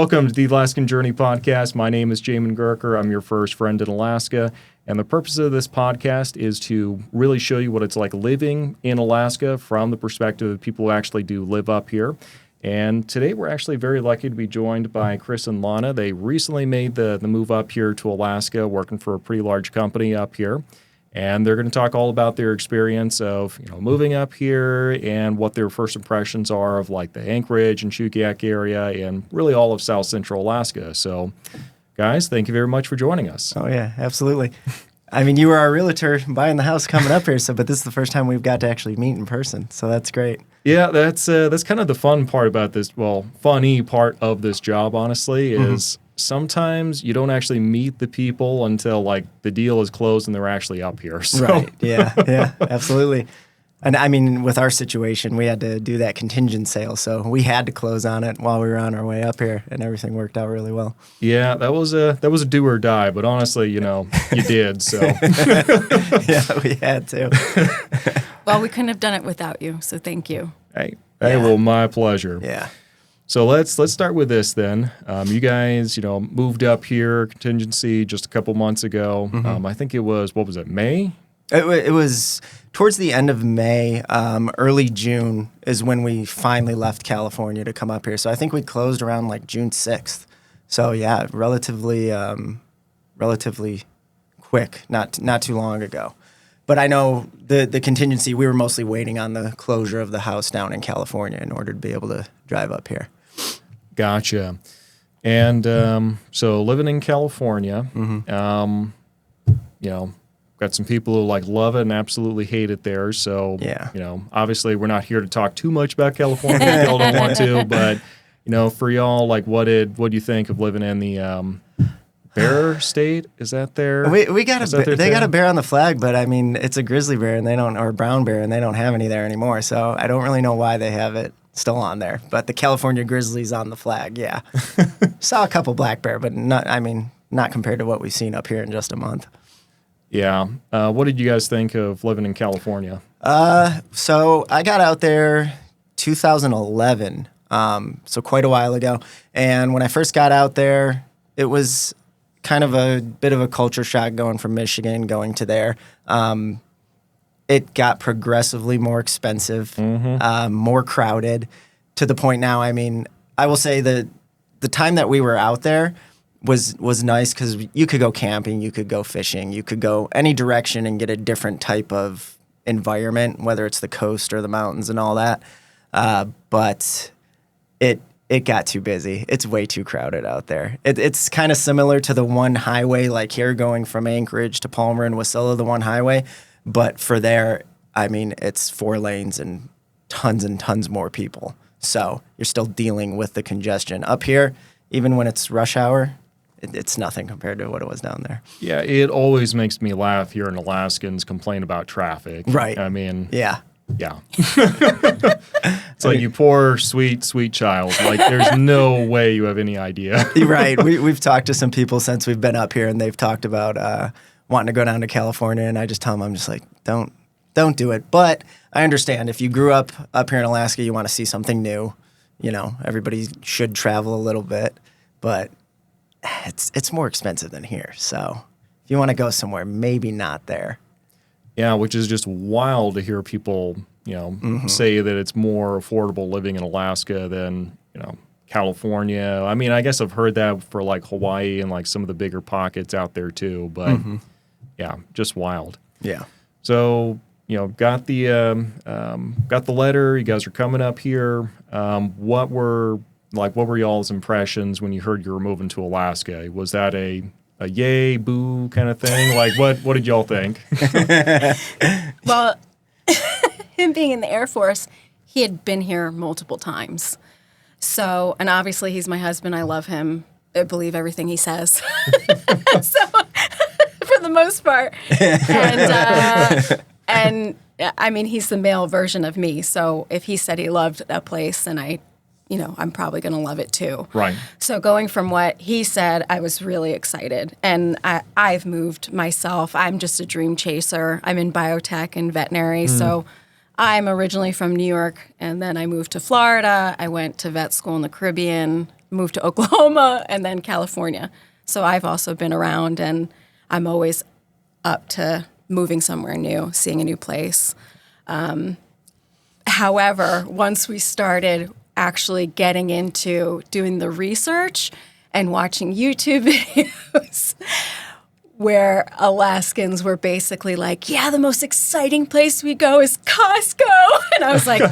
welcome to the Alaskan Journey podcast. My name is Jamin Goecker. I'm your first friend in Alaska. And the purpose of this podcast is to really show you what it's like living in Alaska from the perspective of people who actually do live up here. And today we're actually very lucky to be joined by Chris and Lana. They recently made the move up here to Alaska, working for a pretty large company up here. And they're going to talk all about their experience of moving up here and what their first impressions are of like the Anchorage and Chugiak area and really all of South Central Alaska. So, guys, thank you very much for joining us. Oh, yeah, absolutely. I mean, you were our realtor buying the house coming up here, but this is the first time we've got to actually meet in person, so that's great. Yeah, that's kind of the fun part about this, funny part of this job, honestly, is sometimes you don't actually meet the people until, like, the deal is closed and they're actually up here. So. Right, yeah, absolutely. And, I mean, with our situation, we had to do that contingent sale, so we had to close on it while we were on our way up here, and everything worked out really well. Yeah, that was a do or die, but honestly, you did, so. Yeah, we had to. Well, we couldn't have done it without you, so thank you. Hey, well, my pleasure. Yeah. So let's start with this then. You guys, moved up here, contingency, just a couple months ago. I think it was, what was it, May? It was towards the end of May, early June is when we finally left California to come up here. So I think we closed around like June 6th. So yeah, relatively quick, not too long ago. But I know the contingency, we were mostly waiting on the closure of the house down in California in order to be able to drive up here. Gotcha. And so living in California, got some people who like love it and absolutely hate it there. So, obviously we're not here to talk too much about California if y'all don't want to, but, for y'all, like what do you think of living in the bear state? Is that there? We got they got a bear on the flag, but I mean, it's a grizzly bear or a brown bear, and they don't have any there anymore. So I don't really know why they have it still on there, but the California grizzly's on the flag. Yeah. Saw a couple black bear, but not compared to what we've seen up here in just a month. Yeah. What did you guys think of living in California? So I got out there 2011, so quite a while ago. And when I first got out there, it was kind of a bit of a culture shock going from Michigan, going to there. It got progressively more expensive, more crowded, to the point now, I will say that the time that we were out there was nice because you could go camping, you could go fishing, you could go any direction and get a different type of environment, whether it's the coast or the mountains and all that. But it got too busy. It's way too crowded out there. It's kind of similar to the one highway, like here going from Anchorage to Palmer and Wasilla, the one highway. But for there, it's 4 lanes and tons more people. So you're still dealing with the congestion. Up here, even when it's rush hour, it's nothing compared to what it was down there. Yeah, it always makes me laugh hearing Alaskans complain about traffic. Right. Yeah. It's like, you poor, sweet child. Like, there's no way you have any idea. Right. We've talked to some people since we've been up here, and they've talked about wanting to go down to California, and I just tell them, I'm just like, don't do it. But I understand if you grew up here in Alaska, you want to see something new. Everybody should travel a little bit, but it's more expensive than here. So if you want to go somewhere, maybe not there. Yeah, which is just wild to hear people, say that it's more affordable living in Alaska than, California. I guess I've heard that for like Hawaii and like some of the bigger pockets out there too, but yeah, just wild. Yeah. So, got the letter. You guys are coming up here. What were y'all's impressions when you heard you were moving to Alaska? Was that a yay, boo kind of thing? Like, what did y'all think? Well, him being in the Air Force, he had been here multiple times. So, and obviously he's my husband. I love him. I believe everything he says. So, for the most part. And he's the male version of me. So if he said he loved that place, then I'm probably going to love it too. Right. So going from what he said, I was really excited. And I've moved myself. I'm just a dream chaser. I'm in biotech and veterinary. So I'm originally from New York, and then I moved to Florida. I went to vet school in the Caribbean, moved to Oklahoma and then California. So I've also been around, and I'm always up to moving somewhere new, seeing a new place. However, once we started actually getting into doing the research and watching YouTube videos where Alaskans were basically like, yeah, the most exciting place we go is Costco. And I was like,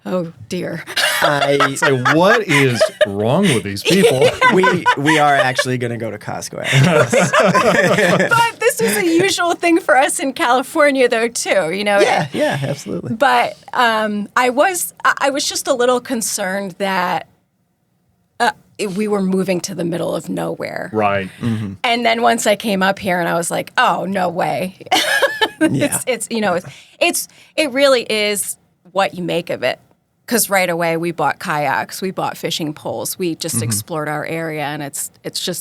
oh, dear. It's like, what is wrong with these people? We are actually going to go to Costco after this. But this was a usual thing for us in California, though, too. You know. Yeah, absolutely. But I was just a little concerned that we were moving to the middle of nowhere. Right. Mm-hmm. And then once I came up here, and I was like, oh, no way. Yeah. It really is what you make of it. Because right away we bought kayaks, we bought fishing poles, we just explored our area, and it's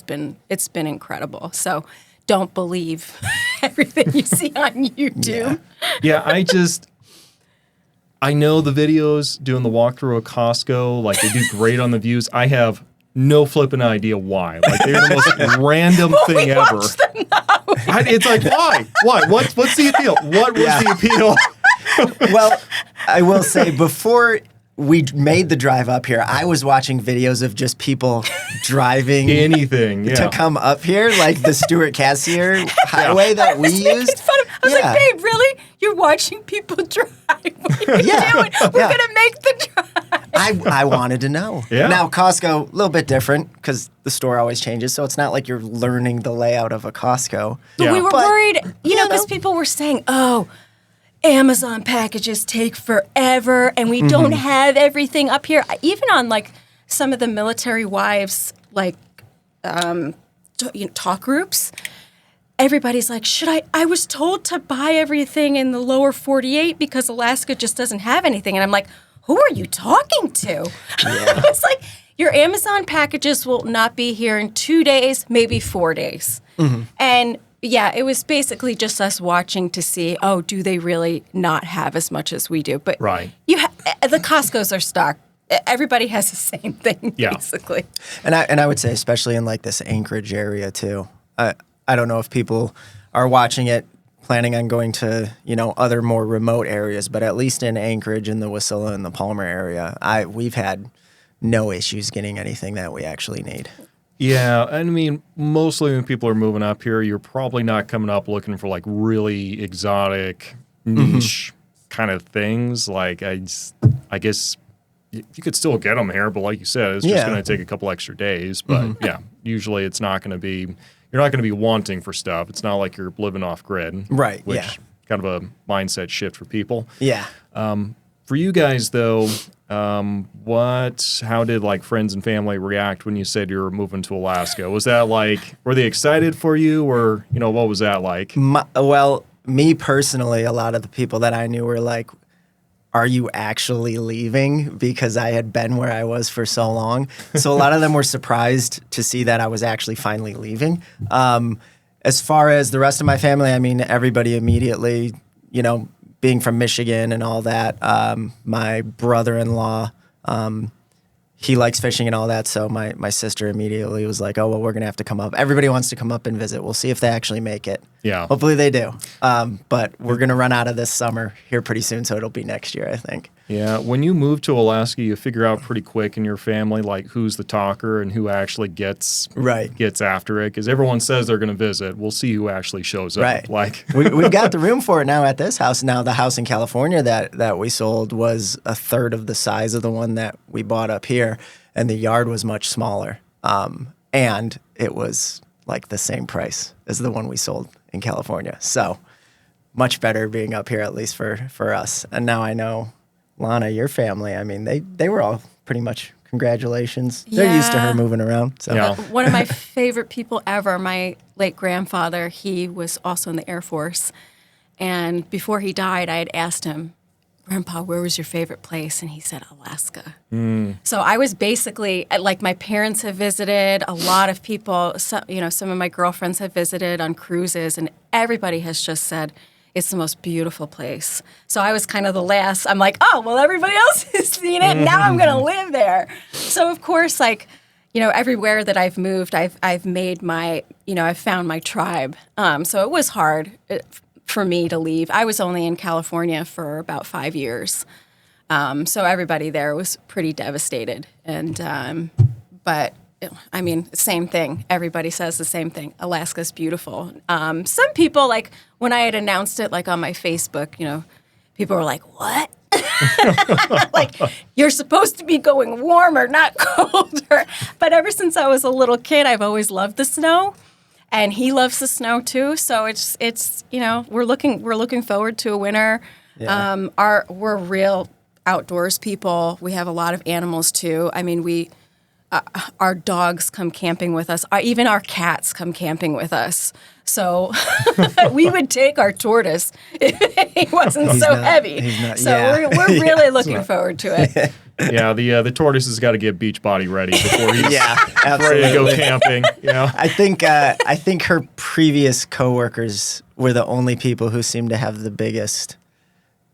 been incredible. So don't believe everything you see on YouTube. Yeah, I know the videos doing the walkthrough of Costco, like they do great on the views. I have no flipping idea why. Like they're the most random thing ever. It's like, why? Why? What's the appeal? What was the appeal? Well, I will say, before we made the drive up here, I was watching videos of just people driving Anything, yeah. to come up here, like the Stuart Cassier highway that we used. I was like, babe, really? You're watching people drive? What are you doing? We're going to make the drive. I wanted to know. Yeah. Now, Costco, a little bit different because the store always changes, so it's not like you're learning the layout of a Costco. But we were But, worried, because people were saying, oh, Amazon packages take forever, and we don't have everything up here. Even on, like, some of the military wives, like, talk groups, everybody's like, I was told to buy everything in the lower 48 because Alaska just doesn't have anything. And I'm like, who are you talking to? Yeah. It's like, your Amazon packages will not be here in 2 days, maybe 4 days. And yeah, it was basically just us watching to see, oh, do they really not have as much as we do? But Right. The Costco's are stocked. Everybody has the same thing, basically. And I would say, especially in like this Anchorage area too. I don't know if people are watching it planning on going to, other more remote areas, but at least in Anchorage and the Wasilla and the Palmer area, we've had no issues getting anything that we actually need. Yeah, I mean, mostly when people are moving up here, you're probably not coming up looking for like really exotic, niche kind of things. Like, I guess you could still get them here, but like you said, it's just going to take a couple extra days. But yeah, usually it's not going to be, you're not going to be wanting for stuff. It's not like you're living off grid. Right, Which kind of a mindset shift for people. Yeah. For you guys, though, how did like friends and family react when you said you were moving to Alaska? Was that like, were they excited for you, or, what was that like? Well, me personally, a lot of the people that I knew were like, are you actually leaving? Because I had been where I was for so long. So a lot of them were surprised to see that I was actually finally leaving. As far as the rest of my family, I mean, everybody immediately, being from Michigan and all that, my brother-in-law, he likes fishing and all that, so my sister immediately was like, oh, well, we're going to have to come up. Everybody wants to come up and visit. We'll see if they actually make it. Yeah. Hopefully they do. But we're going to run out of this summer here pretty soon, so it'll be next year, I think. Yeah. When you move to Alaska, you figure out pretty quick in your family, like, who's the talker and who actually gets after it, because everyone says they're going to visit. We'll see who actually shows up. Right. Like We've got the room for it now at this house. Now, the house in California that we sold was a third of the size of the one that we bought up here, and the yard was much smaller. And it was like the same price as the one we sold in California. So much better being up here, at least for us. And now I know, Lana, your family, I mean, they were all pretty much, congratulations. They're used to her moving around. So. Yeah. One of my favorite people ever, my late grandfather, he was also in the Air Force. And before he died, I had asked him, Grandpa, where was your favorite place? And he said, Alaska. So I was basically, like, my parents have visited, a lot of people, some of my girlfriends have visited on cruises, and everybody has just said, it's the most beautiful place. So I was kind of the last. I'm like, oh, well, everybody else has seen it. Now I'm going to live there. So, of course, like, everywhere that I've moved, I've made I've found my tribe. So it was hard for me to leave. I was only in California for about 5 years. So everybody there was pretty devastated. But I mean, same thing. Everybody says the same thing. Alaska's beautiful. Some people, like when I had announced it, like on my Facebook, people were like, "What?" Like, you're supposed to be going warmer, not colder. But ever since I was a little kid, I've always loved the snow, and he loves the snow too. So it's we're looking forward to a winter. Yeah. We're real outdoors people. We have a lot of animals too. I mean, our dogs come camping with us. Even our cats come camping with us. So we would take our tortoise if he wasn't heavy. We're really looking forward to it. Yeah, the tortoise has got to get beach body ready before he's absolutely. ready to go camping. I think her previous coworkers were the only people who seemed to have the biggest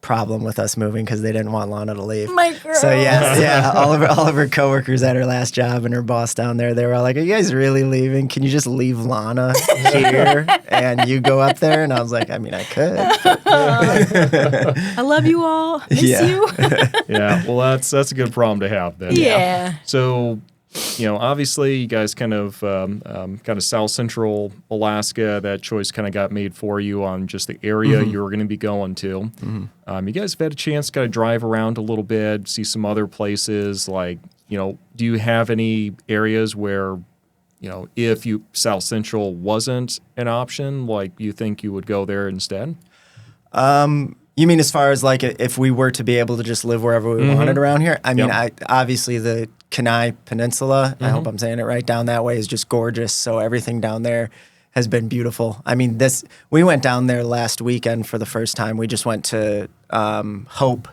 problem with us moving because they didn't want Lana to leave. My girl. So all of her coworkers at her last job and her boss down there, they were all like, "Are you guys really leaving? Can you just leave Lana here and you go up there?" And I was like, "I mean, I could." I love you all. Miss you. Yeah. Well, that's a good problem to have then. Yeah. So, obviously, you guys kind of South Central Alaska. That choice kind of got made for you on just the area you were going to be going to. You guys have had a chance to kind of drive around a little bit, see some other places. Like, do you have any areas where, if South Central wasn't an option, like you think you would go there instead? You mean as far as like if we were to be able to just live wherever we wanted around here? I mean, obviously the Kenai Peninsula, I hope I'm saying it right, down that way is just gorgeous. So everything down there has been beautiful. I mean, we went down there last weekend for the first time. We just went to Hope.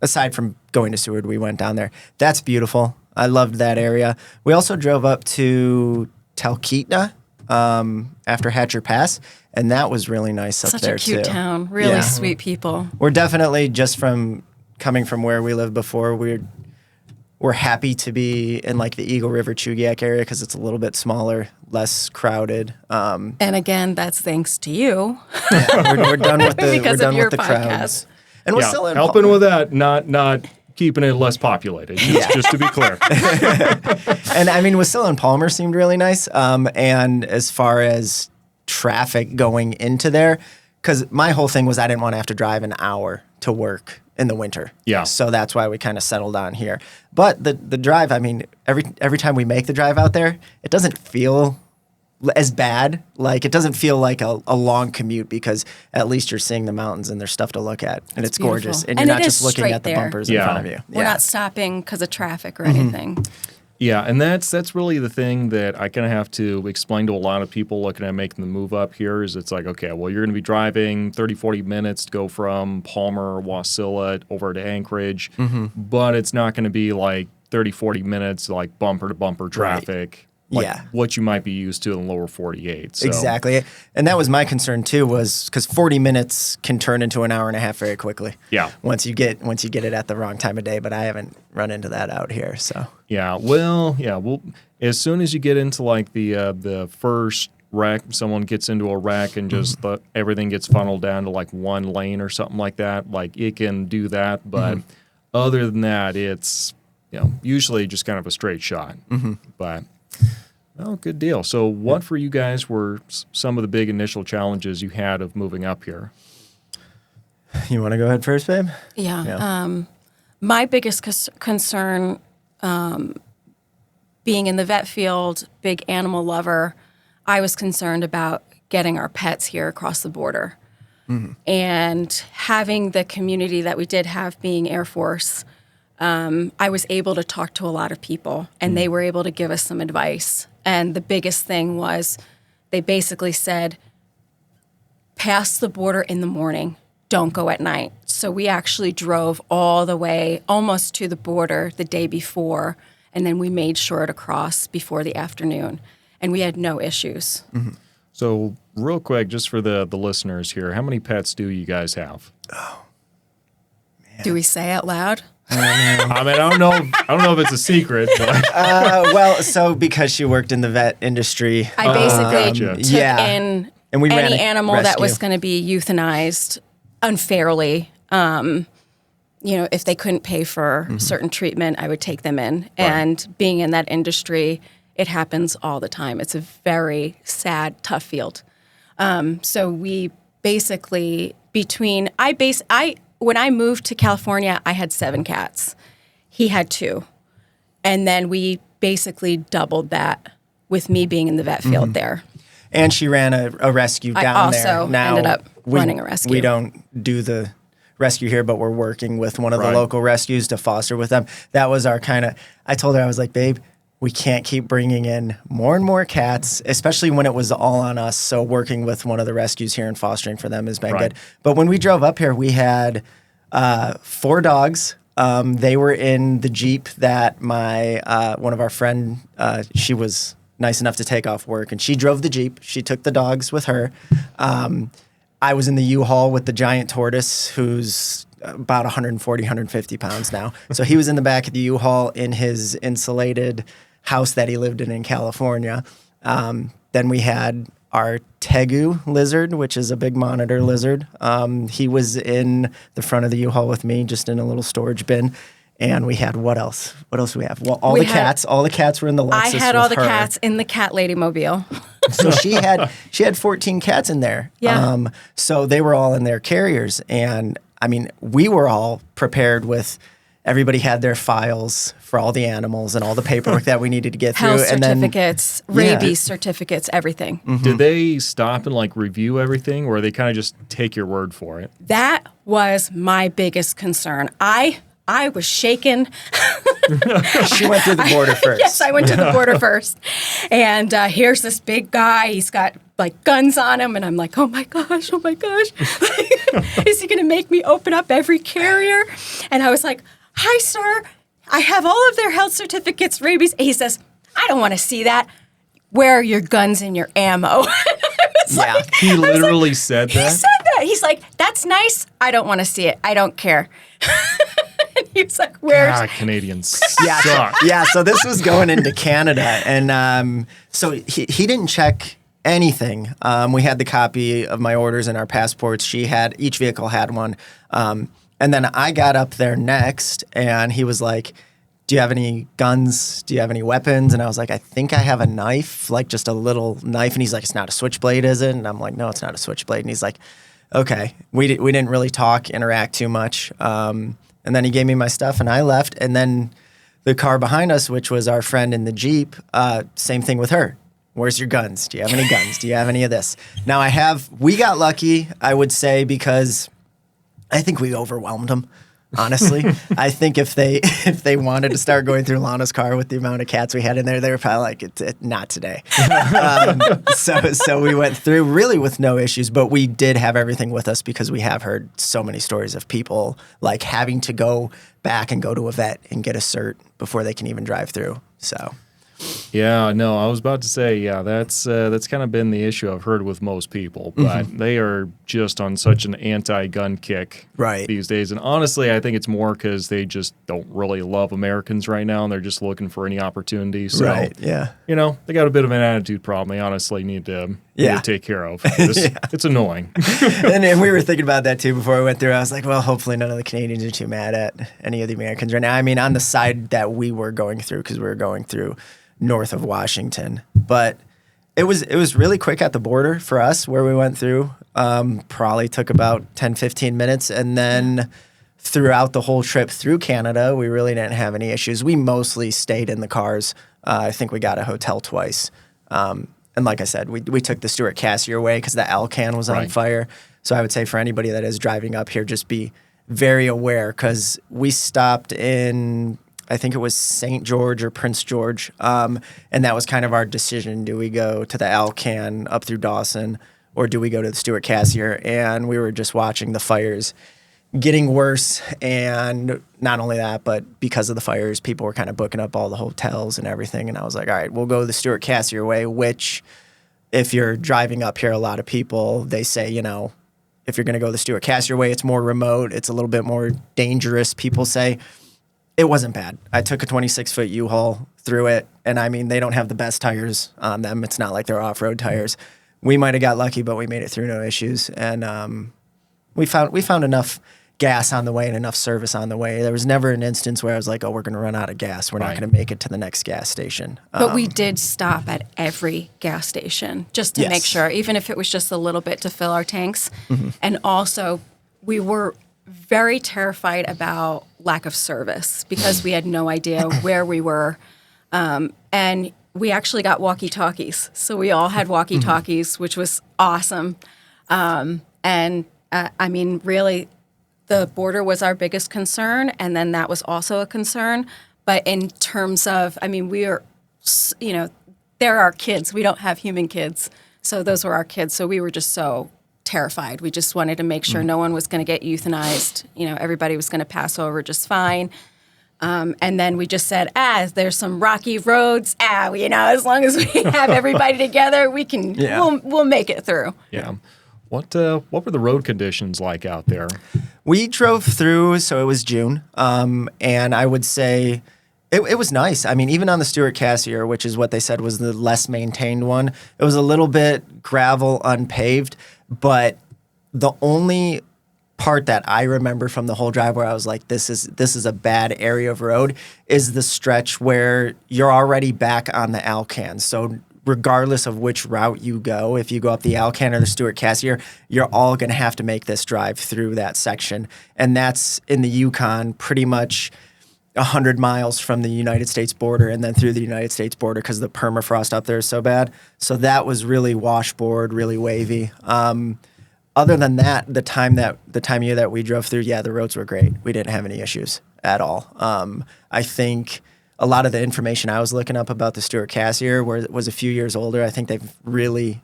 Aside from going to Seward, we went down there. That's beautiful. I loved that area. We also drove up to Talkeetna after Hatcher Pass, and that was really nice up there too. Such a cute town. Really sweet people. We're definitely, just from coming from where we lived before, we're happy to be in like the Eagle River Chugiak area because it's a little bit smaller, less crowded. And again, that's thanks to you. We're done with the because of your podcast. Crowds. And we're still in helping with that, not keeping it less populated, just to be clear. And I mean, Wasilla and Palmer seemed really nice. And as far as traffic going into there, because my whole thing was I didn't want to have to drive an hour to work in the winter. Yeah. So that's why we kind of settled on here. But the drive, I mean, every time we make the drive out there, it doesn't feel as bad. Like, it doesn't feel like a long commute because at least you're seeing the mountains and there's stuff to look at. And it's gorgeous. And you're not just looking at the bumpers in front of you. We're not stopping because of traffic or anything. Yeah, and that's really the thing that I kind of have to explain to a lot of people looking at making the move up here is it's like, okay, well, you're going to be driving 30, 40 minutes to go from Palmer, Wasilla over to Anchorage, but it's not going to be like 30, 40 minutes like bumper-to-bumper traffic. Like what you might be used to in the lower 48. So. Exactly. And that was my concern too, was because 40 minutes can turn into an hour and a half very quickly. Yeah. Once you get it at the wrong time of day, but I haven't run into that out here. So well, as soon as you get into like the first wreck, someone gets into a wreck and just everything gets funneled down to like one lane or something like that, like it can do that, but other than that, it's usually just kind of a straight shot. But oh, good deal. So what for you guys were some of the big initial challenges you had of moving up here? You want to go ahead first, babe? Yeah. My biggest concern, being in the vet field, big animal lover, I was concerned about getting our pets here across the border. And having the community that we did have, being Air Force, I was able to talk to a lot of people, and they were able to give us some advice. And the biggest thing was they basically said, pass the border in the morning, don't go at night. So we actually drove all the way almost to the border the day before, and then we made sure to cross before the afternoon. And we had no issues. So real quick, just for the listeners here, how many pets do you guys have? Oh, man. Do we say out loud? I mean, I don't know if it's a secret, but Well, so because she worked in the vet industry, I basically gotcha. took Yeah. in And we ran any a animal that rescue. was going to be euthanized unfairly. If they couldn't pay for certain treatment, I would take them in. And being in that industry, it happens all the time. It's a very sad, tough field. So we basically when I moved to California, I had 7 cats. He had 2. And then we basically doubled that with me being in the vet field there. and she ran a rescue I down there. also Now ended up running a rescue. We don't do the rescue here, but we're working with one of the Right. local rescues to foster with them. That was our kind of. I told her, I was like, babe, we can't keep bringing in more and more cats, especially when it was all on us. So working with one of the rescues here and fostering for them has been Right. good. But when we drove up here, we had 4 dogs. They were in the Jeep that my one of our friend, she was nice enough to take off work, and she drove the Jeep. She took the dogs with her. I was in the U-Haul with the giant tortoise, who's about 140, 150 pounds now. So he was in the back of the U-Haul in his insulated house that he lived in California. Then we had our tegu lizard, which is a big monitor lizard. He was in the front of the U-Haul with me, just in a little storage bin. And we had what else? What else do we have? Well, all the cats were in the Lexus. I had all the with her. cats in the cat lady mobile. So she had 14 cats in there. Yeah. So they were all in their carriers, and I mean, we were all prepared with. Everybody had their files for all the animals and all the paperwork that we needed to get through. Health And then certificates, rabies certificates, everything. Did they stop and like review everything, or they kind of just take your word for it? That was my biggest concern. I was shaken. she went through the border first. Yes, I went to the border first. And here's this big guy. He's got like guns on him. And I'm like, oh my gosh. Is he going to make me open up every carrier? And I was like, hi, sir. I have all of their health certificates, rabies. He says, I don't want to see that. Where are your guns and your ammo? Yeah. He literally said He that. said that. He's like, that's nice. I don't want to see it. I don't care. And he was like, where's... God, Canadians Yeah, suck. yeah. So this was going into Canada, and so he didn't check anything. We had the copy of my orders and our passports. Each vehicle had one, and then I got up there next, and he was like, "Do you have any guns? Do you have any weapons?" And I was like, "I think I have a knife, like just a little knife." And he's like, "It's not a switchblade, is it?" And I'm like, "No, it's not a switchblade." And he's like, "Okay." We didn't really interact too much. And then he gave me my stuff, and I left. And then the car behind us, which was our friend in the Jeep, same thing with her. Where's your guns? Do you have any guns? Do you have any of this? Now we got lucky, I would say, because I think we overwhelmed them. Honestly, I think if they wanted to start going through Lana's car with the amount of cats we had in there, they were probably like, "Not today." So we went through really with no issues, but we did have everything with us because we have heard so many stories of people like having to go back and go to a vet and get a cert before they can even drive through. So. Yeah, no, I was about to say, yeah, that's kind of been the issue I've heard with most people, but they are just on such an anti-gun kick these days. And honestly, I think it's more because they just don't really love Americans right now, and they're just looking for any opportunity. So, yeah. They got a bit of an attitude problem they honestly need to take care of. It's annoying. and we were thinking about that too before we went through. I was like, well, hopefully none of the Canadians are too mad at any of the Americans right now. I mean, on the side that we were going through, because we were going through north of Washington, but it was really quick at the border for us where we went through. Probably took about 10-15 minutes, and then throughout the whole trip through Canada, we really didn't have any issues. We mostly stayed in the cars. I think we got a hotel twice, and like I said, we took the Stuart Cassier way because the Alcan was on fire. So I would say for anybody that is driving up here, just be very aware, because we stopped in, I think it was St. George or Prince George, and that was kind of our decision. Do we go to the Alcan up through Dawson, or do we go to the Stuart Cassier? And we were just watching the fires getting worse, and not only that, but because of the fires, people were kind of booking up all the hotels and everything, and I was like, all right, we'll go the Stuart Cassier way, which if you're driving up here, a lot of people, they say, if you're going to go the Stuart Cassier way, it's more remote, it's a little bit more dangerous, people say. It wasn't bad. I took a 26-foot U-Haul through it, and I mean, they don't have the best tires on them. It's not like they're off-road tires. We might have got lucky, but we made it through no issues, and we found enough gas on the way and enough service on the way. There was never an instance where I was like, oh, we're going to run out of gas. We're not going to make it to the next gas station. But we did stop at every gas station just to make sure, even if it was just a little bit to fill our tanks. And also, we were very terrified about lack of service because we had no idea where we were. And we actually got walkie-talkies. So we all had walkie-talkies, which was awesome. I mean, really, the border was our biggest concern, and then that was also a concern. But in terms of, I mean, we are, you know, they're our kids. We don't have human kids. So those were our kids. So we were just so terrified. We just wanted to make sure no one was going to get euthanized. You know, everybody was going to pass over just fine. And then we just said, there's some rocky roads. You know, as long as we have everybody together, we can, we'll make it through. Yeah. What were the road conditions like out there? We drove through, so it was June, and I would say it was nice. I mean, even on the Stewart Cassier, which is what they said was the less maintained one, it was a little bit gravel, unpaved, but the only part that I remember from the whole drive where I was like, this is a bad area of road is the stretch where you're already back on the Alcan. So regardless of which route you go, if you go up the Alcan or the Stewart Cassier, you're all going to have to make this drive through that section. And that's in the Yukon, pretty much 100 miles from the United States border and then through the United States border because the permafrost up there is so bad. So that was really washboard, really wavy. Other than that, the time of year that we drove through, the roads were great. We didn't have any issues at all. I think a lot of the information I was looking up about the Stewart Cassier was a few years older. I think they've really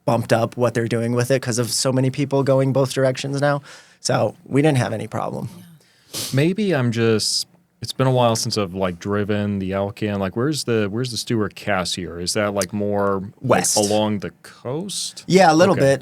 bumped up what they're doing with it because of so many people going both directions now. So we didn't have any problem. Maybe it's been a while since I've like driven the Alcan. Like where's the Stewart Cassier? Is that like more west along the coast? Yeah, a little bit.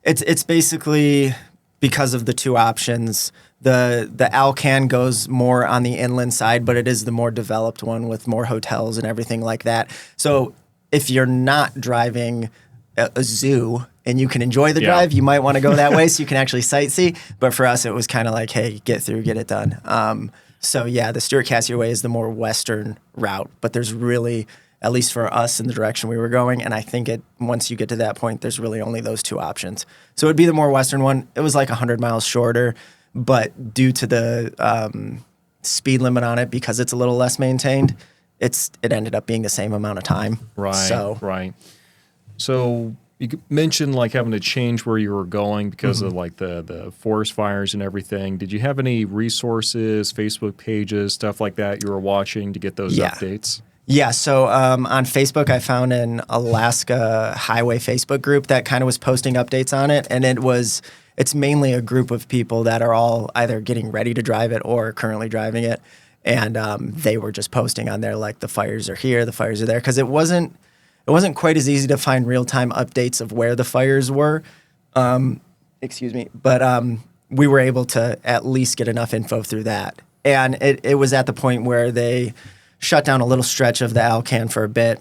It's basically because of the two options. The Alcan goes more on the inland side, but it is the more developed one with more hotels and everything like that. So if you're not driving a zoo and you can enjoy the drive, you might want to go that way so you can actually sightsee. But for us, it was kind of like, hey, get through, get it done. So the Stewart Cassier way is the more western route, but there's really, at least for us in the direction we were going, and I think once you get to that point, there's really only those two options. So it would be the more western one. It was like 100 miles shorter, but due to the speed limit on it, because it's a little less maintained, it ended up being the same amount of time. Right. So you mentioned like having to change where you were going because of like the forest fires and everything. Did you have any resources, Facebook pages, stuff like that you were watching to get those updates? Yeah, so on Facebook, I found an Alaska highway Facebook group that kind of was posting updates on it, and it's mainly a group of people that are all either getting ready to drive it or currently driving it, and they were just posting on there like the fires are here, the fires are there, because it wasn't quite as easy to find real-time updates of where the fires were. But we were able to at least get enough info through that, and it was at the point where they shut down a little stretch of the Alcan for a bit,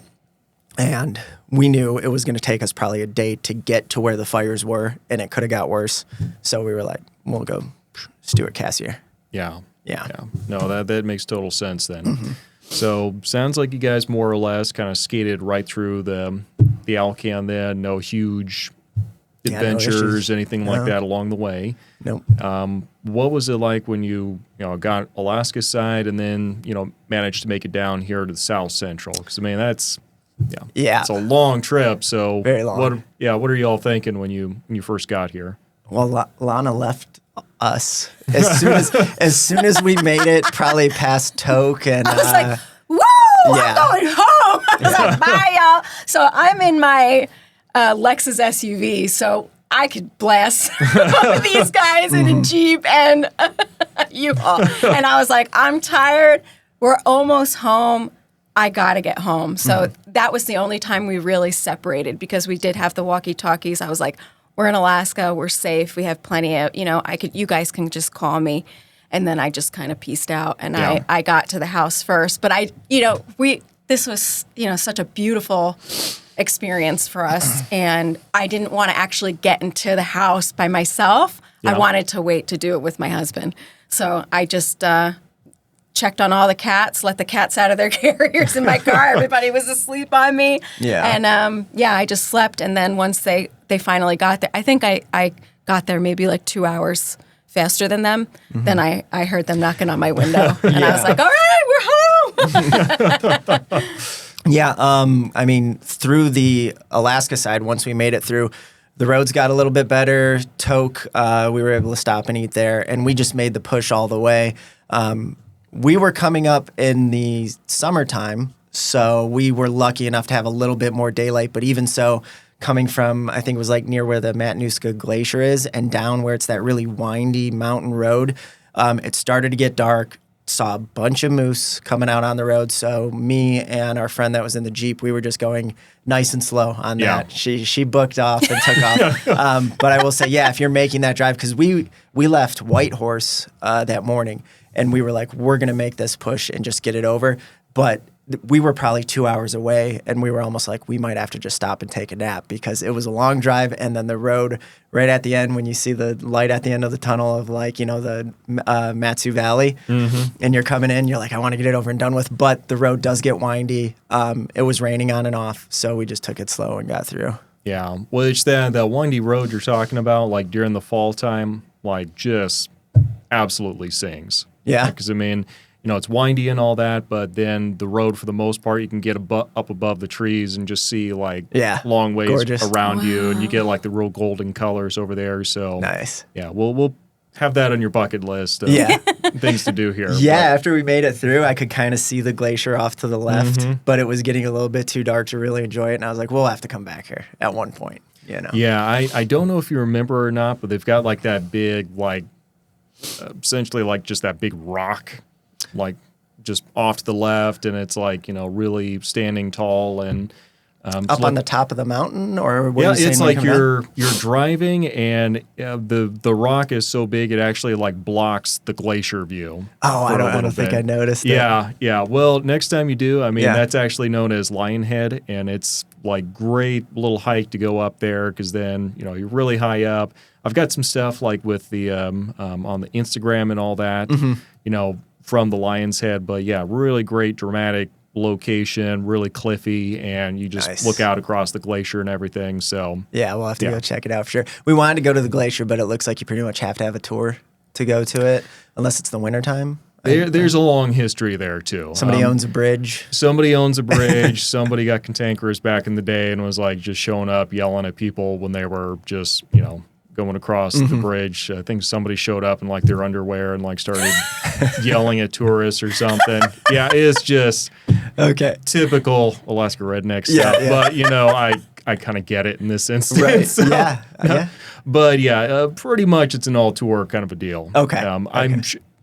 and we knew it was going to take us probably a day to get to where the fires were, and it could have got worse. So we were like, we'll go Stewart Cassier. Yeah. No, that makes total sense then. So sounds like you guys more or less kind of skated right through the Alcan then, no huge adventures, anything like that along the way. Nope. What was it like when you got Alaska side and then managed to make it down here to the South Central? Because I mean it's a long trip. So very long. What are y'all thinking when you first got here? Well, Lana left us as soon as we made it, probably past Toke, and I was like, "Woo! I'm going home." I was like, "Bye, y'all." So I'm in my Lexus SUV, so I could blast these guys in a Jeep and U-Haul. And I was like, I'm tired. We're almost home. I got to get home. So that was the only time we really separated because we did have the walkie-talkies. I was like, we're in Alaska. We're safe. We have plenty of, you guys can just call me. And then I just kind of pieced out, and Yeah. I got to the house first. But this was, such a beautiful experience for us, and I didn't want to actually get into the house by myself. Yeah. I wanted to wait to do it with my husband. So I just checked on all the cats, let the cats out of their carriers in my car. Everybody was asleep on me. Yeah. And I just slept. And then once they finally got there, I think I got there maybe like 2 hours faster than them. Then I heard them knocking on my window. And I was like, all right, we're home. Yeah, I mean, through the Alaska side, once we made it through, the roads got a little bit better. Toke, we were able to stop and eat there, and we just made the push all the way. We were coming up in the summertime, so we were lucky enough to have a little bit more daylight, but even so, coming from, I think it was like near where the Matanuska Glacier is and down where it's that really windy mountain road, it started to get dark. Saw a bunch of moose coming out on the road. So me and our friend that was in the Jeep, we were just going nice and slow on that. She booked off and took off. But I will say, if you're making that drive, because we left Whitehorse that morning, and we were like, we're going to make this push and just get it over. But we were probably 2 hours away, and we were almost like, we might have to just stop and take a nap, because it was a long drive. And then the road right at the end, when you see the light at the end of the tunnel of the Matsu Valley, and you're coming in, you're like, I want to get it over and done with. But the road does get windy. It was raining on and off, so we just took it slow and got through. Yeah, which that windy road you're talking about, like during the fall time, like just absolutely sings. Yeah. Because, I mean, it's windy and all that, but then the road, for the most part, you can get up above the trees and just see, long ways Gorgeous. around you, and you get, the real golden colors over there. So, Nice. Yeah, we'll have that on your bucket list of things to do here. Yeah, But, after we made it through, I could kind of see the glacier off to the left, but it was getting a little bit too dark to really enjoy it, and I was like, we'll have to come back here at one point, Yeah, I don't know if you remember or not, but they've got, that big, essentially, just that big rock, just off to the left, and it's really standing tall and Up on the top of the mountain, or what are you saying it's when you like come down? you're driving, and the rock is so big it actually blocks the glacier view. Oh, for a I little don't think bit. I noticed it. Yeah. Well, next time you do, I mean, Yeah. that's actually known as Lionhead, and it's great little hike to go up there, because then you're really high up. I've got some stuff with the on the Instagram and all that, from the Lion's Head, but yeah, really great dramatic location, really cliffy, and you just Nice. look out across the glacier and everything. So Yeah, we'll have to go check it out for sure. We wanted to go to the glacier, but it looks like you pretty much have to have a tour to go to it, unless it's the wintertime. there's a long history there too. Somebody owns a bridge. Somebody owns a bridge. Somebody got cantankerous back in the day and was just showing up, yelling at people when they were just, going across the bridge. I think somebody showed up in their underwear and started yelling at tourists or something. Yeah, it's just Okay. typical Alaska redneck stuff. Yeah. But I kind of get it in this instance. Right. So, Yeah. But yeah, pretty much it's an all tour kind of a deal. Okay.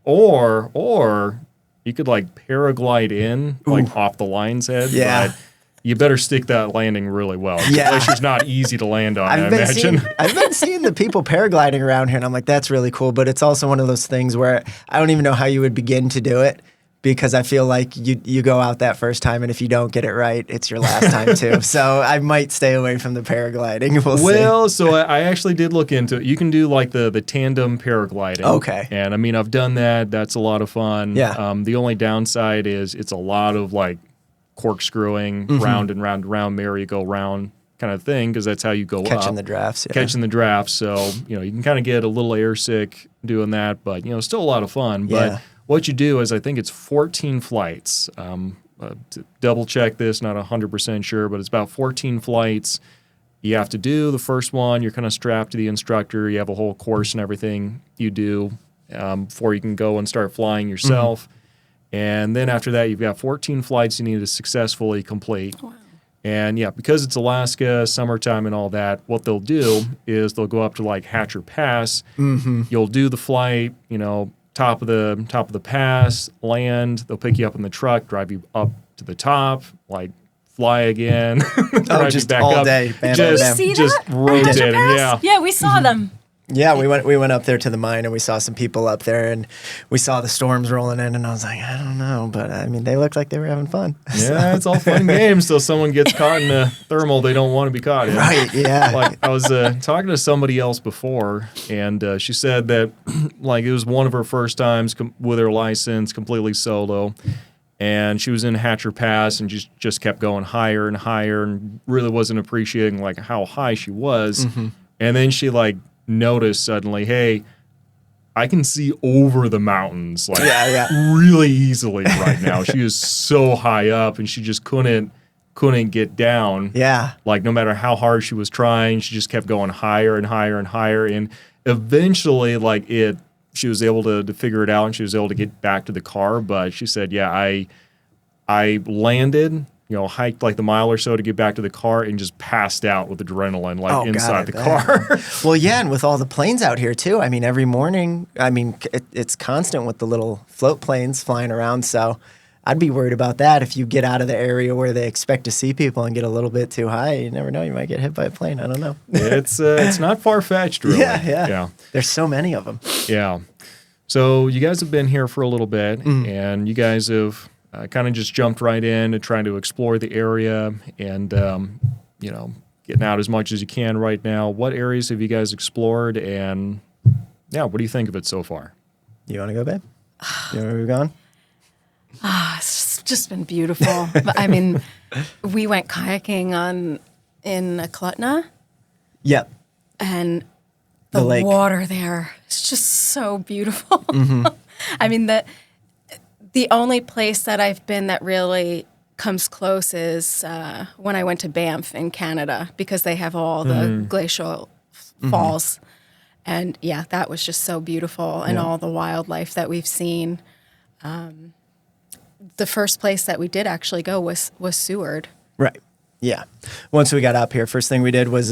Or you could paraglide in off the Lion's Head. Yeah. But you better stick that landing really well. Yeah. The glacier's not easy to land on, I imagine. I've been seeing the people paragliding around here, and I'm like, that's really cool. But it's also one of those things where I don't even know how you would begin to do it, because I feel like you go out that first time, and if you don't get it right, it's your last time too. So I might stay away from the paragliding. We'll see. Well, so I actually did look into it. You can do the tandem paragliding. Okay. And I mean, I've done that. That's a lot of fun. Yeah. The only downside is it's a lot of corkscrewing, round and round and round, merry-go-round kind of thing, because that's how you go Catching up. the drafts. Yeah. Catching the drafts. So, you can kind of get a little airsick doing that, but, still a lot of fun. Yeah. But what you do is, I think it's 14 flights. To double check this, not 100% sure, but it's about 14 flights. You have to do the first one. You're kind of strapped to the instructor. You have a whole course and everything you do before you can go and start flying yourself. And then after that, you've got 14 flights you need to successfully complete. Wow. And yeah, because it's Alaska, summertime and all that, what they'll do is they'll go up to Hatcher Pass. You'll do the flight, top of the pass, land. They'll pick you up in the truck, drive you up to the top, fly again, drive just you back all up. day. Bam, just bam, bam. See just that? rotating. Pass? Yeah. Yeah, we saw them. Yeah, we went up there to the mine and we saw some people up there and we saw the storms rolling in and I was like, I don't know, but I mean, they looked like they were having fun. Yeah, it's all fun and games till someone gets caught in a thermal they don't want to be caught in. Right, yeah. Like I was talking to somebody else before, and she said that like it was one of her first times with her license, completely solo, and she was in Hatcher Pass and just kept going higher and higher and really wasn't appreciating like how high she was. Mm-hmm. And then she like noticed suddenly, hey, I can see over the mountains like really easily right now. She is so high up and she just couldn't get down. Yeah. Like no matter how hard she was trying, she just kept going higher and higher and higher. And eventually like she was able to figure it out and she was able to get back to the car. But she said, yeah, I landed, hiked like the mile or so to get back to the car and just passed out with adrenaline like inside the car. Well, yeah, and with all the planes out here too. I mean, every morning, it's constant with the little float planes flying around. So I'd be worried about that if you get out of the area where they expect to see people and get a little bit too high. You never know, you might get hit by a plane. I don't know. It's not far-fetched, really. Yeah. There's so many of them. Yeah. So you guys have been here for a little bit, and you guys have kind of just jumped right in and trying to explore the area and, getting out as much as you can right now. What areas have you guys explored, and, what do you think of it so far? You want to go, babe? You know where we've gone? It's just been beautiful. I mean, we went kayaking in Klutna. Yep. And the lake. Water there is just so beautiful. I mean, the only place that I've been that really comes close is when I went to Banff in Canada because they have all the glacial falls. And yeah, that was just so beautiful and all the wildlife that we've seen. The first place that we did actually go was Seward. Right. Yeah. Once we got up here, first thing we did was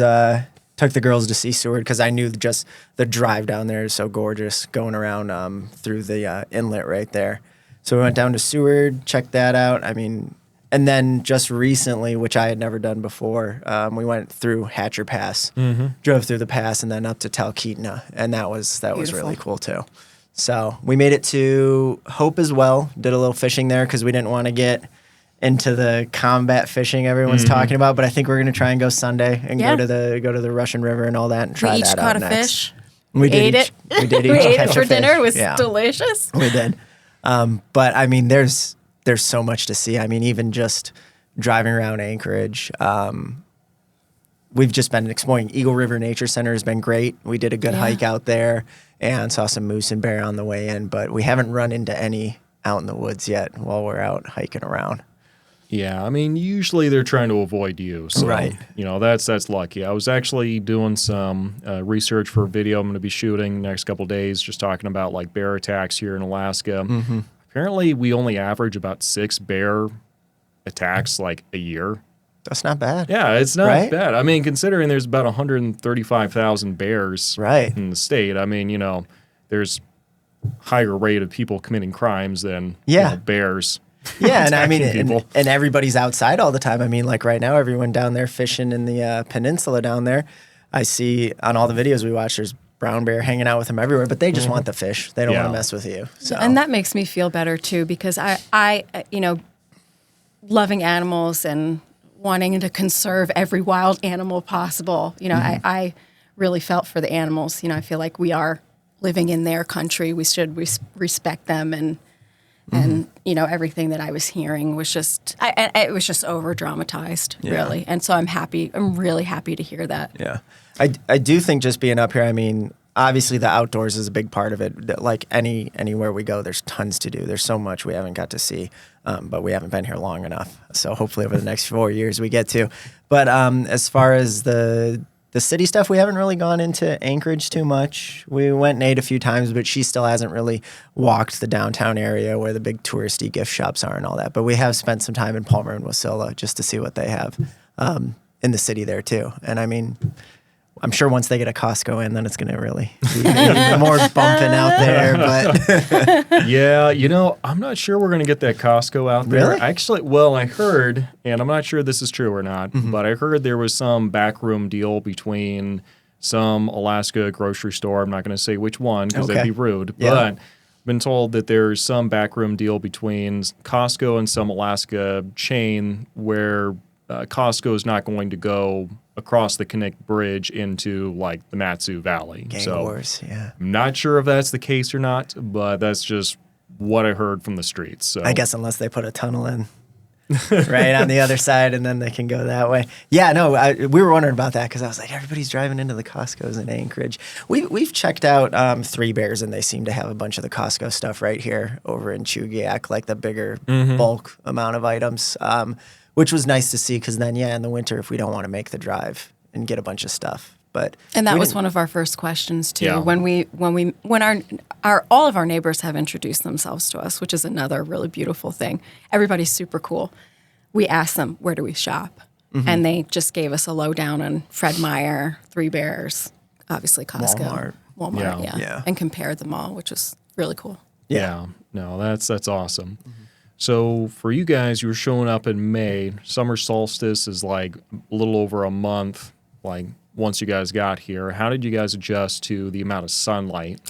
took the girls to see Seward because I knew just the drive down there is so gorgeous going around through the inlet right there. So we went down to Seward, checked that out. I mean, and then just recently, which I had never done before, we went through Hatcher Pass, drove through the pass, and then up to Talkeetna, and that was really cool too. So we made it to Hope as well. Did a little fishing there because we didn't want to get into the combat fishing everyone's talking about. But I think we're going to try and go Sunday and go to the Russian River and all that and try that out next. We each caught a fish. We ate it. We did we ate catch it for a fish. dinner. It was delicious. We did. But I mean, there's so much to see. I mean, even just driving around Anchorage. We've just been exploring. Eagle River Nature Center has been great. We did a good hike out there and saw some moose and bear on the way in, but we haven't run into any out in the woods yet while we're out hiking around. Yeah, I mean, usually they're trying to avoid you. So, that's lucky. I was actually doing some research for a video I'm going to be shooting the next couple of days, just talking about like bear attacks here in Alaska. Apparently, we only average about 6 bear attacks like a year. That's not bad. Yeah, it's not bad. I mean, considering there's about 135,000 bears in the state, I mean, there's higher rate of people committing crimes than bears. Yeah, and I mean, and everybody's outside all the time. I mean, like right now, everyone down there fishing in the peninsula down there. I see on all the videos we watch, there's brown bear hanging out with them everywhere, but they just want the fish. They don't want to mess with you. So. And that makes me feel better too, because I loving animals and wanting to conserve every wild animal possible. I really felt for the animals. I feel like we are living in their country. We should respect them and everything that I was hearing was just, it was just over dramatized, really. And so I'm really happy to hear that. Yeah. I do think just being up here, I mean, obviously the outdoors is a big part of it. Like anywhere we go, there's tons to do. There's so much we haven't got to see, but we haven't been here long enough. So hopefully over the next 4 years we get to. But as far as the city stuff, we haven't really gone into Anchorage too much. We went and ate a few times, but she still hasn't really walked the downtown area where the big touristy gift shops are and all that. But we have spent some time in Palmer and Wasilla just to see what they have in the city there too. And I mean, I'm sure once they get a Costco in, then it's going to really be more bumping out there. But yeah, I'm not sure we're going to get that Costco out there. Really? Actually, I heard, and I'm not sure this is true or not, but I heard there was some backroom deal between some Alaska grocery store. I'm not going to say which one because Okay. that'd be rude, Yeah. but been told that there's some backroom deal between Costco and some Alaska chain where Costco is not going to go across the Connect Bridge into like the Matsu Valley. Gang so wars, yeah. I'm not sure if that's the case or not, but that's just what I heard from the streets. So I guess unless they put a tunnel in right on the other side and then they can go that way. Yeah, no, we were wondering about that because I was like, everybody's driving into the Costco's in Anchorage. We've checked out Three Bears and they seem to have a bunch of the Costco stuff right here over in Chugiak, like the bigger bulk amount of items, which was nice to see because then, in the winter, if we don't want to make the drive and get a bunch of stuff. And that we was didn't- one of our first questions too. Yeah. When our all of our neighbors have introduced themselves to us, which is another really beautiful thing. Everybody's super cool. We asked them, where do we shop? And they just gave us a lowdown on Fred Meyer, Three Bears, obviously Costco, Walmart, Yeah. and compared them all, which was really cool. yeah, no, that's awesome. So for you guys, you were showing up in May. Summer solstice is like a little over a month. Like once you guys got here, how did you guys adjust to the amount of sunlight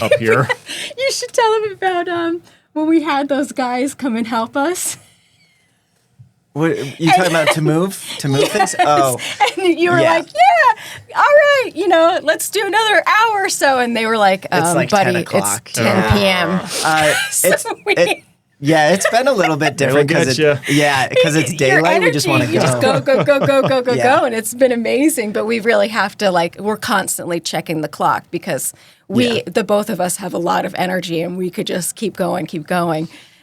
up here? You should tell them about when we had those guys come and help us. What, you talking about to move things? Oh, And you were Yeah. like, yeah, all right, let's do another hour or so. And they were like, It's like buddy, 10 o'clock. it's 10 p.m. It's been a little bit different because at because it's Your daylight. We just want to energy, you just go, Yeah. go. And it's been amazing. But we really have to, we're constantly checking the clock because the both of us have a lot of energy and we could just keep going.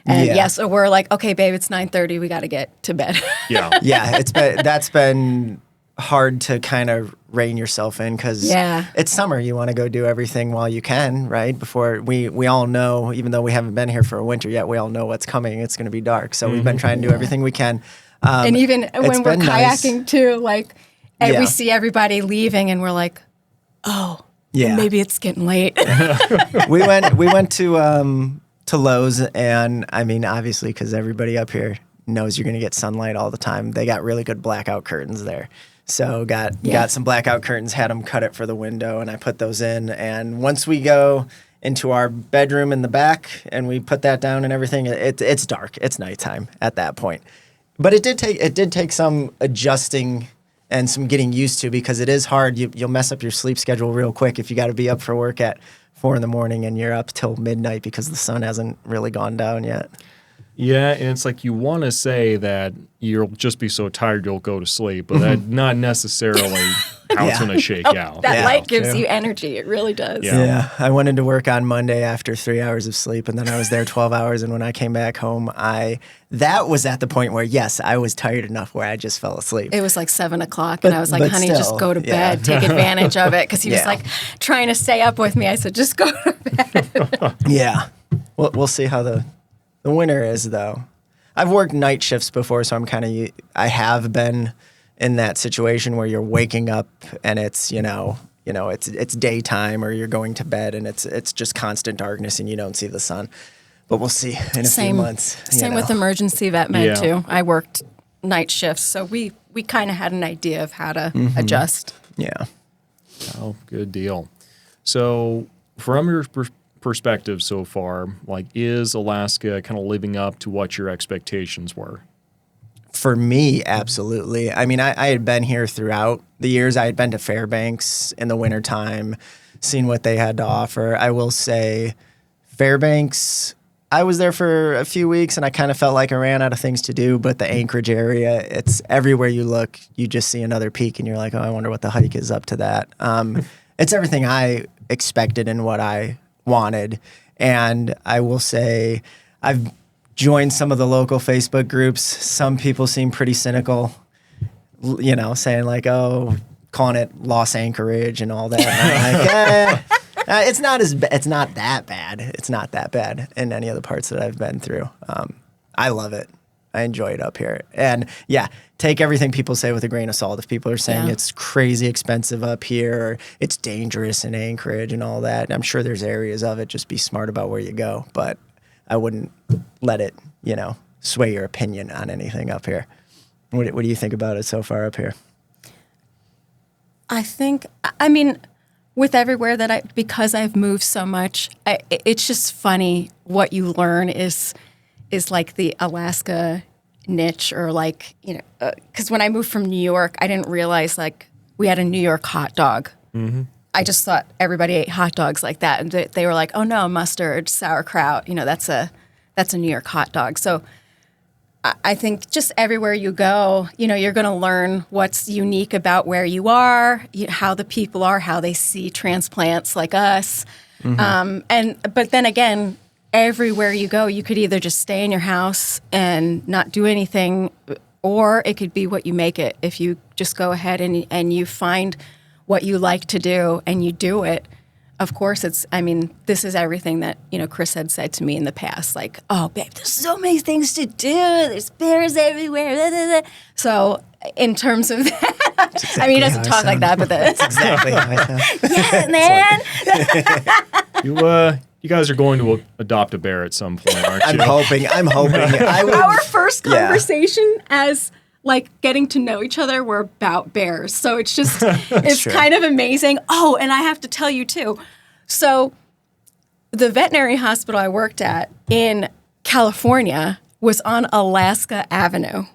And so we're like, okay, babe, it's 9:30. We got to get to bed. Yeah. Yeah, that's been hard to kind of rein yourself in because it's summer. You want to go do everything while you can, right? Before we all know, even though we haven't been here for a winter yet, we all know what's coming. It's going to be dark. So we've been trying to do everything we can. And even when we're been nice. kayaking too, and Yeah. we see everybody leaving and we're like, oh, Yeah. maybe it's getting late. we went to Lowe's, and I mean, obviously, because everybody up here knows you're going to get sunlight all the time. They got really good blackout curtains there. So got some blackout curtains, had them cut it for the window, and I put those in. And once we go into our bedroom in the back and we put that down and everything, it's dark. It's nighttime at that point. But it did take some adjusting and some getting used to because it is hard. You'll mess up your sleep schedule real quick if you got to be up for work at 4 a.m. and you're up till midnight because the sun hasn't really gone down yet. Yeah, and it's like you want to say that you'll just be so tired you'll go to sleep, but that's not necessarily how it's going to shake out. That Yeah. light gives True. you energy. It really does. Yeah. I went into work on Monday after 3 hours of sleep, and then I was there 12 hours. And when I came back home, that was at the point where, yes, I was tired enough where I just fell asleep. It was like 7 o'clock, and I was like, but honey, still, just go to yeah. bed. Take advantage of it. Because he was Yeah. like trying to stay up with me. I said, just go to bed. Yeah. We'll see how the winter is, though. I've worked night shifts before, so I have been in that situation where you're waking up and it's, it's daytime or you're going to bed and it's just constant darkness and you don't see the sun. But we'll see in a few months. Same with emergency vet med, Yeah. too. I worked night shifts, so we kind of had an idea of how to adjust. Yeah. Oh, good deal. So, from your perspective so far, is Alaska kind of living up to what your expectations were? For me, absolutely. I mean, I had been here throughout the years. I had been to Fairbanks in the wintertime, seen what they had to offer. I will say Fairbanks, I was there for a few weeks and I kind of felt like I ran out of things to do, but the Anchorage area, it's everywhere you look, you just see another peak and you're like, oh, I wonder what the hike is up to that. It's everything I expected and what I wanted. And I will say I've joined some of the local Facebook groups. Some people seem pretty cynical, saying like, oh, calling it Los Anchorage and all that. And I'm like, it's not that bad. It's not that bad in any of the parts that I've been through. I love it. I enjoy it up here. And yeah, take everything people say with a grain of salt. If people are saying it's crazy expensive up here or it's dangerous in Anchorage and all that, I'm sure there's areas of it. Just be smart about where you go. But I wouldn't let it, sway your opinion on anything up here. What do you think about it so far up here? I think, I mean, with everywhere because I've moved so much, it's just funny what you learn is like the Alaska niche, or like, because when I moved from New York, I didn't realize like we had a New York hot dog. Mm-hmm. I just thought everybody ate hot dogs like that. And they were like, oh no, mustard, sauerkraut, that's a New York hot dog. So I think just everywhere you go, you're going to learn what's unique about where you are, how the people are, how they see transplants like us. Mm-hmm. But then again, everywhere you go, you could either just stay in your house and not do anything, or it could be what you make it. If you just go ahead and you find what you like to do and you do it. Of course, this is everything that, Chris had said to me in the past, like, oh, babe, there's so many things to do. There's bears everywhere. Blah, blah, blah. So in terms of that, exactly he doesn't talk like that, but that's exactly how I sound. Yeah, man. You guys are going to adopt a bear at some point, aren't you? I'm hoping. Our first conversation as like getting to know each other were about bears. So it's just, it's kind of amazing. Oh, and I have to tell you too. So the veterinary hospital I worked at in California was on Alaska Avenue.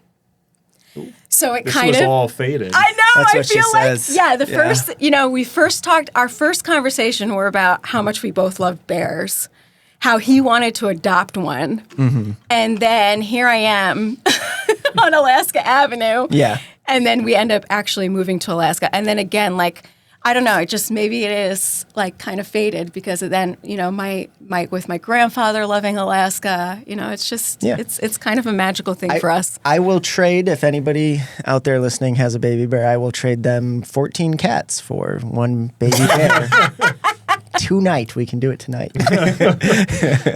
So it this was all faded. I know. That's I what feel she like, says. the first, we first talked, our first conversation were about how much we both loved bears, how he wanted to adopt one. Mm-hmm. And then here I am on Alaska Avenue. Yeah. And then we end up actually moving to Alaska. And then again, like, I don't know, maybe it is like kind of faded because of then, my with my grandfather loving Alaska, it's just, it's kind of a magical thing for us. I will trade, if anybody out there listening has a baby bear, I will trade them 14 cats for one baby bear. Tonight. We can do it tonight.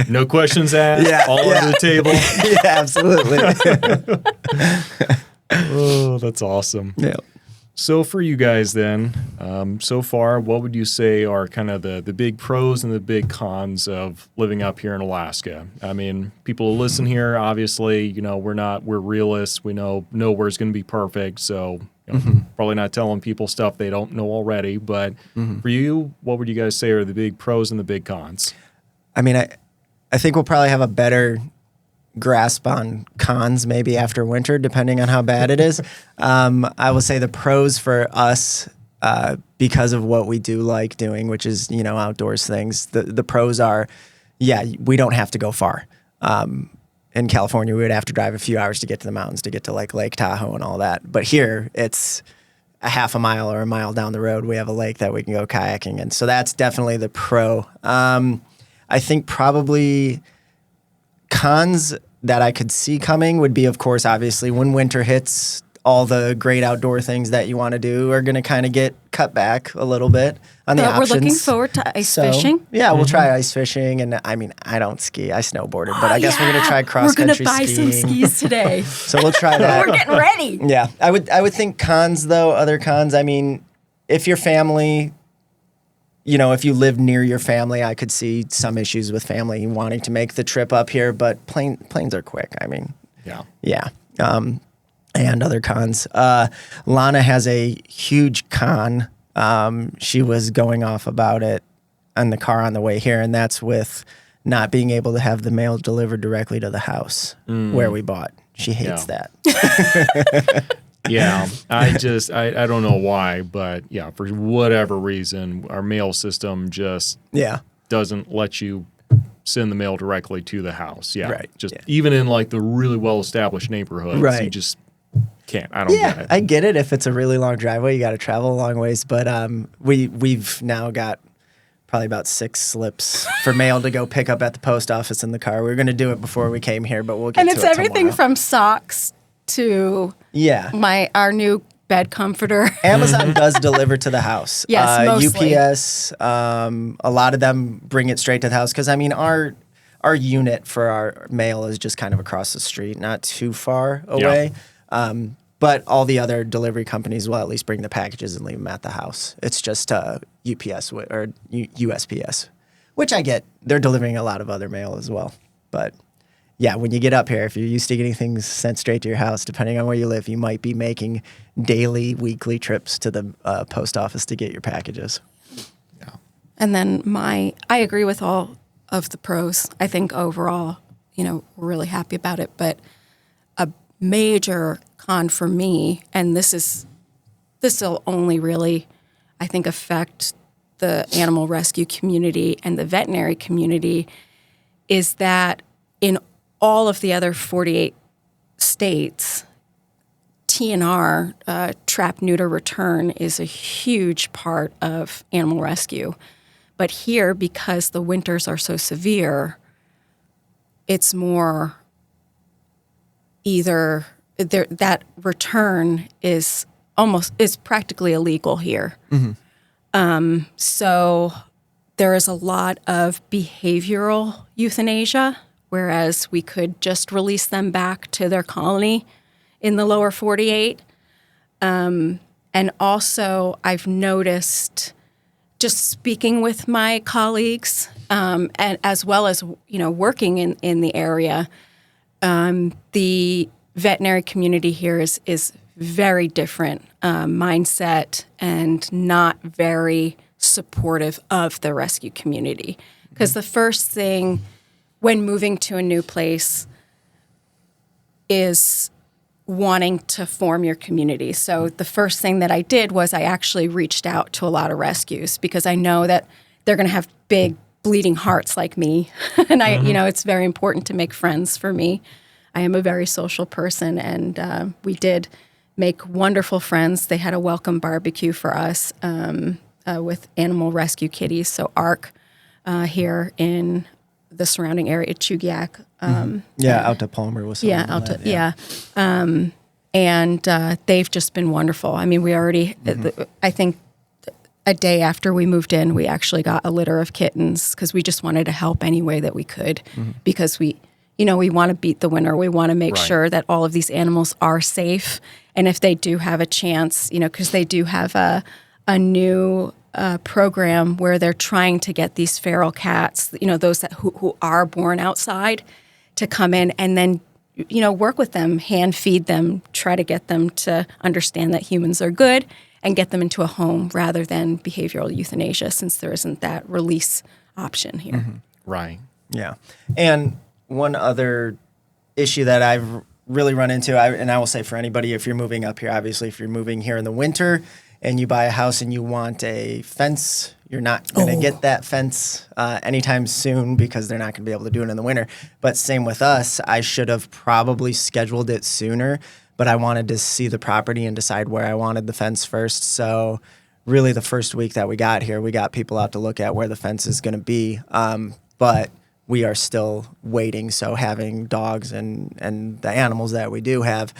No questions asked. All over the table. Yeah, absolutely. Oh, that's awesome. Yeah. So for you guys then, so far, what would you say are kind of the big pros and the big cons of living up here in Alaska? I mean, people who listen here, obviously, we're realists. We know nowhere's going to be perfect. So probably not telling people stuff they don't know already. But for you, what would you guys say are the big pros and the big cons? I mean, I think we'll probably have a better grasp on cons maybe after winter, depending on how bad it is. I will say the pros for us, because of what we do like doing, which is, outdoors things, the pros are, we don't have to go far. In California, we would have to drive a few hours to get to the mountains, to get to like Lake Tahoe and all that. But here, it's a half a mile or a mile down the road. We have a lake that we can go kayaking in. So that's definitely the pro. I think probably cons that I could see coming would be, of course, obviously, when winter hits, all the great outdoor things that you want to do are going to kind of get cut back a little bit on the options. We're looking forward to ice fishing. Yeah, we'll try ice fishing. And I mean, I don't ski. I snowboarded. But I guess we're going to try cross-country skiing. We're going to buy some skis today. So we'll try that. We're getting ready. Yeah. I would think cons, though, other cons. I mean, if your family, if you live near your family, I could see some issues with family wanting to make the trip up here. But planes are quick. I mean, yeah. And other cons. Lana has a huge con. She was going off about it in the car on the way here, and that's with not being able to have the mail delivered directly to the house where we bought. She hates that. Yeah, I don't know why, but for whatever reason, our mail system just doesn't let you send the mail directly to the house. Yeah, right. Even in like the really well-established neighborhoods, you just can't. I don't get it. I get it. If it's a really long driveway, you got to travel a long ways. But we've now got probably about 6 slips for mail to go pick up at the post office in the car. We were going to do it before we came here, but we'll get to it tomorrow. And it's everything from socks to our new bed comforter. Amazon does deliver to the house. Yes, mostly. UPS, a lot of them bring it straight to the house because, I mean, our unit for our mail is just kind of across the street, not too far away. But all the other delivery companies will at least bring the packages and leave them at the house. It's just UPS or USPS, which I get. They're delivering a lot of other mail as well. But yeah, when you get up here, if you're used to getting things sent straight to your house, depending on where you live, you might be making daily, weekly trips to the post office to get your packages. Yeah. And then I agree with all of the pros. I think overall, we're really happy about it. But a major con for me, and this will only really, I think, affect the animal rescue community and the veterinary community, is that in all of the other 48 states, TNR, trap, neuter, return, is a huge part of animal rescue. But here, because the winters are so severe, it's more either that return is practically illegal here. So there is a lot of behavioral euthanasia, whereas we could just release them back to their colony in the lower 48. And also, I've noticed, just speaking with my colleagues, and as well as working in the area, the veterinary community here is very different mindset and not very supportive of the rescue community. Because the first thing when moving to a new place is wanting to form your community. So the first thing that I did was I actually reached out to a lot of rescues because I know that they're going to have big bleeding hearts like me. And it's very important to make friends for me. I am a very social person, and we did make wonderful friends. They had a welcome barbecue for us with animal rescue kitties. So ARC here in the surrounding area, Chugiak. Out to Palmer was and they've just been wonderful. I mean, we already, I think a day after we moved in, we actually got a litter of kittens because we just wanted to help any way that we could because we want to beat the winter. We want to make sure that all of these animals are safe. And if they do have a chance, because they do have a new program where they're trying to get these feral cats, those who are born outside, to come in and then, work with them, hand feed them, try to get them to understand that humans are good and get them into a home rather than behavioral euthanasia, since there isn't that release option here. Right. Yeah. And one other issue that I've really run into, and I will say for anybody, if you're moving up here, obviously if you're moving here in the winter and you buy a house and you want a fence, you're not going to get that fence anytime soon because they're not going to be able to do it in the winter. But same with us, I should have probably scheduled it sooner, but I wanted to see the property and decide where I wanted the fence first. So really the first week that we got here, we got people out to look at where the fence is going to be. But we are still waiting. So having dogs and the animals that we do have,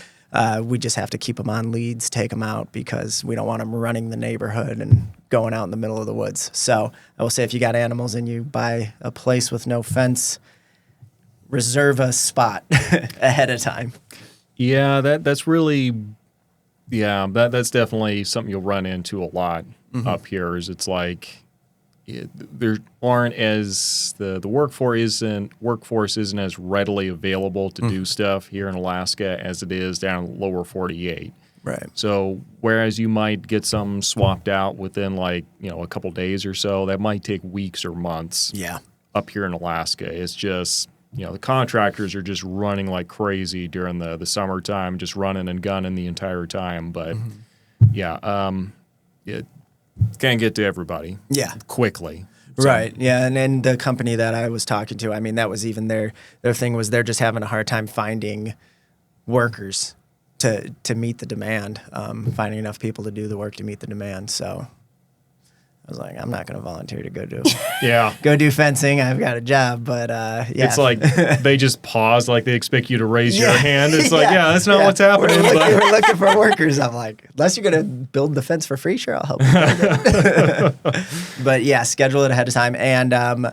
we just have to keep them on leads, take them out because we don't want them running the neighborhood and going out in the middle of the woods. So I will say if you got animals and you buy a place with no fence, reserve a spot ahead of time. Yeah, that's really, that's definitely something you'll run into a lot up here. Is it's like there aren't as the workforce isn't as readily available to do stuff here in Alaska as it is down in the lower 48. Right. So whereas you might get some swapped out within a couple days or so, that might take weeks or months. Yeah. Up here in Alaska, it's just the contractors are just running like crazy during the summertime, just running and gunning the entire time. But it can't get to everybody. Yeah. Quickly. So. Right. Yeah. And then the company that I was talking to, I mean, that was even their thing was they're just having a hard time finding workers to meet the demand, finding enough people to do the work to meet the demand. So I was like, I'm not going to volunteer to go do fencing. I've got a job, but It's like they just pause, like they expect you to raise your hand. It's like, that's not what's happening. We're looking for workers. I'm like, unless you're going to build the fence for free, sure, I'll help you build it. But yeah, schedule it ahead of time. And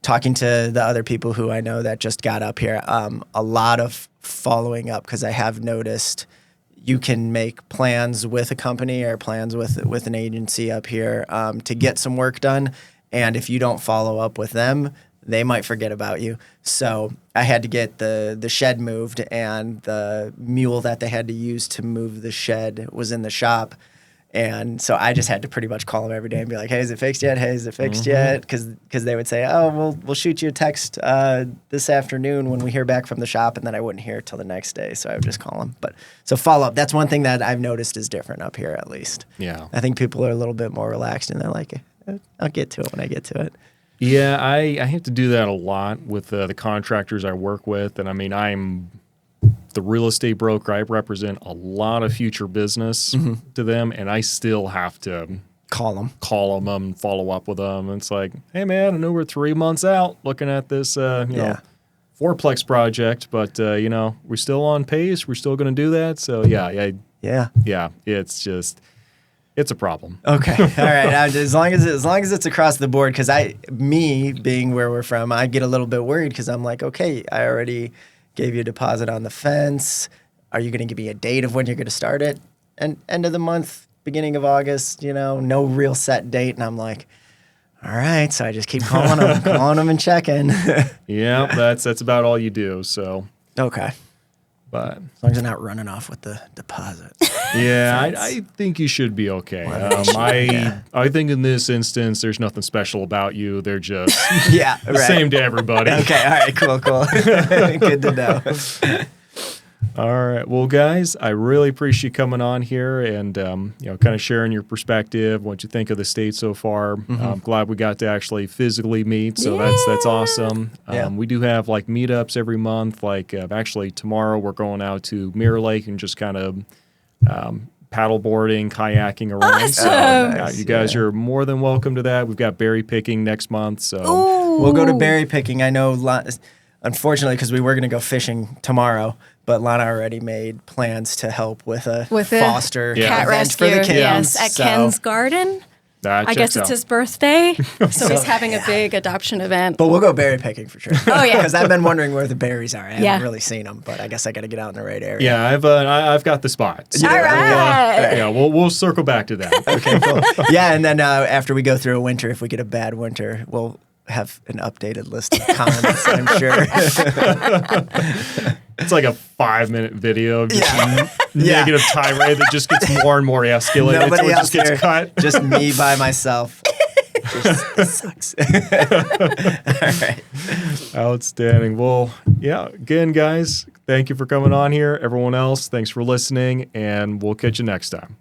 talking to the other people who I know that just got up here, a lot of following up because I have noticed you can make plans with a company or plans with an agency up here to get some work done. And if you don't follow up with them, they might forget about you. So I had to get the shed moved, and the mule that they had to use to move the shed was in the shop. And so I just had to pretty much call them every day and be like, hey, is it fixed yet? Hey, is it fixed yet? Because they would say, oh, we'll shoot you a text this afternoon when we hear back from the shop. And then I wouldn't hear till the next day. So I would just call them. But so follow up. That's one thing that I've noticed is different up here, at least. Yeah. I think people are a little bit more relaxed, and they're like, I'll get to it when I get to it. Yeah, I have to do that a lot with the contractors I work with. And I mean, I'm the real estate broker. I represent a lot of future business to them, and I still have to Call them and follow up with them. And it's like, hey, man, I know we're 3 months out looking at this, fourplex project, but, we're still on pace. We're still going to do that. So, yeah, it's a problem. Okay. All right. As long as it's across the board, because me being where we're from, I get a little bit worried because I'm like, okay, I already gave you a deposit on the fence. Are you going to give me a date of when you're going to start it? And end of the month, beginning of August, no real set date. And I'm like, all right. So I just keep calling them and checking. Yeah, that's about all you do. So Okay. But as long as they're not running off with the deposit. Yeah, I think you should be okay. I think in this instance, there's nothing special about you. They're just the same to everybody. Okay, all right, cool. Good to know. All right. Well, guys, I really appreciate you coming on here and, kind of sharing your perspective, what you think of the state so far. I'm glad we got to actually physically meet. So that's awesome. We do have like meetups every month. Like actually tomorrow we're going out to Mirror Lake and just kind of paddle boarding, kayaking around. Awesome. So you guys are more than welcome to that. We've got berry picking next month. So we'll go to berry picking. I know, unfortunately, because we were going to go fishing tomorrow, but Lana already made plans to help with a foster cat rescue for the kids. Yes, at Ken's Garden. I guess it's his birthday, so he's having a big adoption event. But we'll go berry picking for sure. Oh yeah, because I've been wondering where the berries are. I haven't really seen them, but I guess I got to get out in the right area. Yeah, I've got the spots. All right. We'll circle back to that. Okay, cool. Yeah, and then after we go through a winter, if we get a bad winter, we'll have an updated list of comments, I'm sure. It's like a 5-minute video of just negative tirade that just gets more and more escalated. Nobody else just gets cut. Just me by myself. This sucks. All right. Outstanding. Well, again, guys, thank you for coming on here. Everyone else, thanks for listening, and we'll catch you next time.